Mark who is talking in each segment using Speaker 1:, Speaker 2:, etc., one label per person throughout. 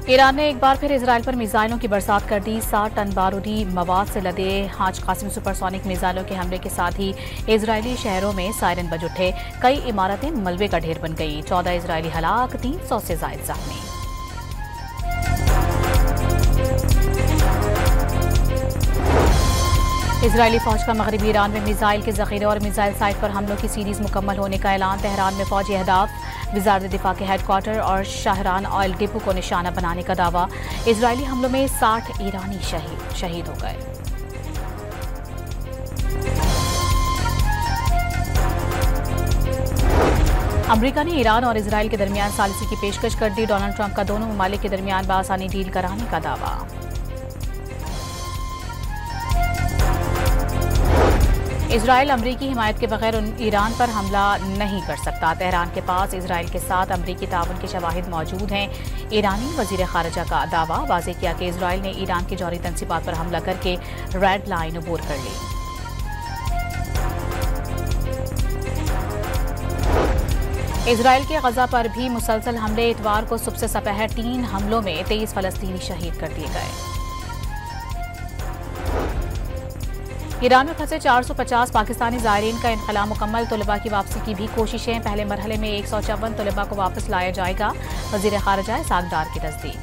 Speaker 1: Iran ने एक बार फिर इसराइल पर मिसाइलों की बरसात कर दी। 60 टन बारूदी मवाद से लदे हाज कासिम सुपरसोनिक मिसाइलों के हमले के साथ ही इजरायली शहरों में सायरन बज उठे। कई इमारतें मलबे का ढेर बन गई। 14 इजरायली हलाक, 300 से ज्यादा जख्मी। इजरायली फौज का मगरबी ईरान में मिसाइल के जखीरे और मिसाइल साइट पर हमलों की सीरीज मुकम्मल होने का ऐलान। तेहरान में फौजी अहदाफ, वजारत दिफा के हेडक्वार्टर और शाहरान ऑयल डिपो को निशाना बनाने का दावा। इजरायली हमलों में 60 ईरानी शहीद हो गए। अमरीका ने ईरान और इजराइल के दरमियान सालिसी की पेशकश कर दी। डोनाल्ड ट्रंप का दोनों ममालिक के दरमियान बासानी डील कराने का दावा। इजराइल अमरीकी हिमायत के बगैर ईरान पर हमला नहीं कर सकता। तेहरान के पास इजराइल के साथ अमरीकी ताउन के शवाहिद मौजूद हैं। ईरानी वजीर खारजा का दावा। वाज़ेह किया कि इजराइल ने ईरान की जौहरी तंसीबात पर हमला करके रेड लाइन अबूर कर ली। इजराइल के गजा पर भी मुसलसल हमले। इतवार को सुबह से सपहर 3 हमलों में 23 फलस्तीनी शहीद कर दिए गए। ईरान में फंसे 450 पाकिस्तानी ज़ायरीन का इनखला मुकम्मल। तलबा की वापसी की भी कोशिशें। पहले मरहले में 154 तलबा को वापस लाया जाएगा। वज़ीर ख़ारजा सागदार की तस्दीक।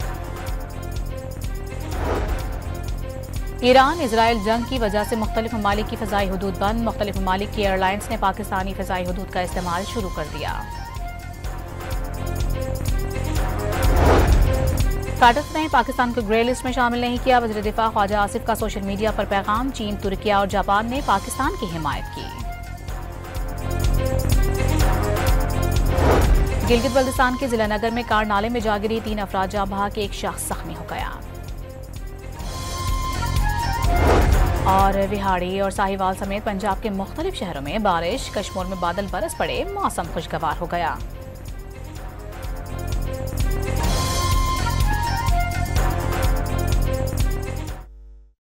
Speaker 1: ईरान इजराइल जंग की वजह से मुख्तलिफ ममालिक की फ़ज़ाई हदूद बंद। मुख्तलिफ ममालिक की एयरलाइंस ने पाकिस्तानी फ़ज़ाई हदूद का इस्तेमाल शुरू कर दिया। कार्टर ने पाकिस्तान को ग्रे लिस्ट में शामिल नहीं किया। वज़ीर दिफा ख्वाजा आसिफ का सोशल मीडिया पर पैगाम। चीन, तुर्किया और जापान ने पाकिस्तान की हिमायत की। गिलगित बल्तिस्तान के जिला नगर में कार नाले में जा गिरी। 3 अफराद जाँ बहक, एक शख्स जख्मी हो गया। और विहाड़ी और साहिवाल समेत पंजाब के मुख्तलिफ शहरों में बारिश। कश्मीर में बादल बरस पड़े, मौसम खुशगवार हो गया।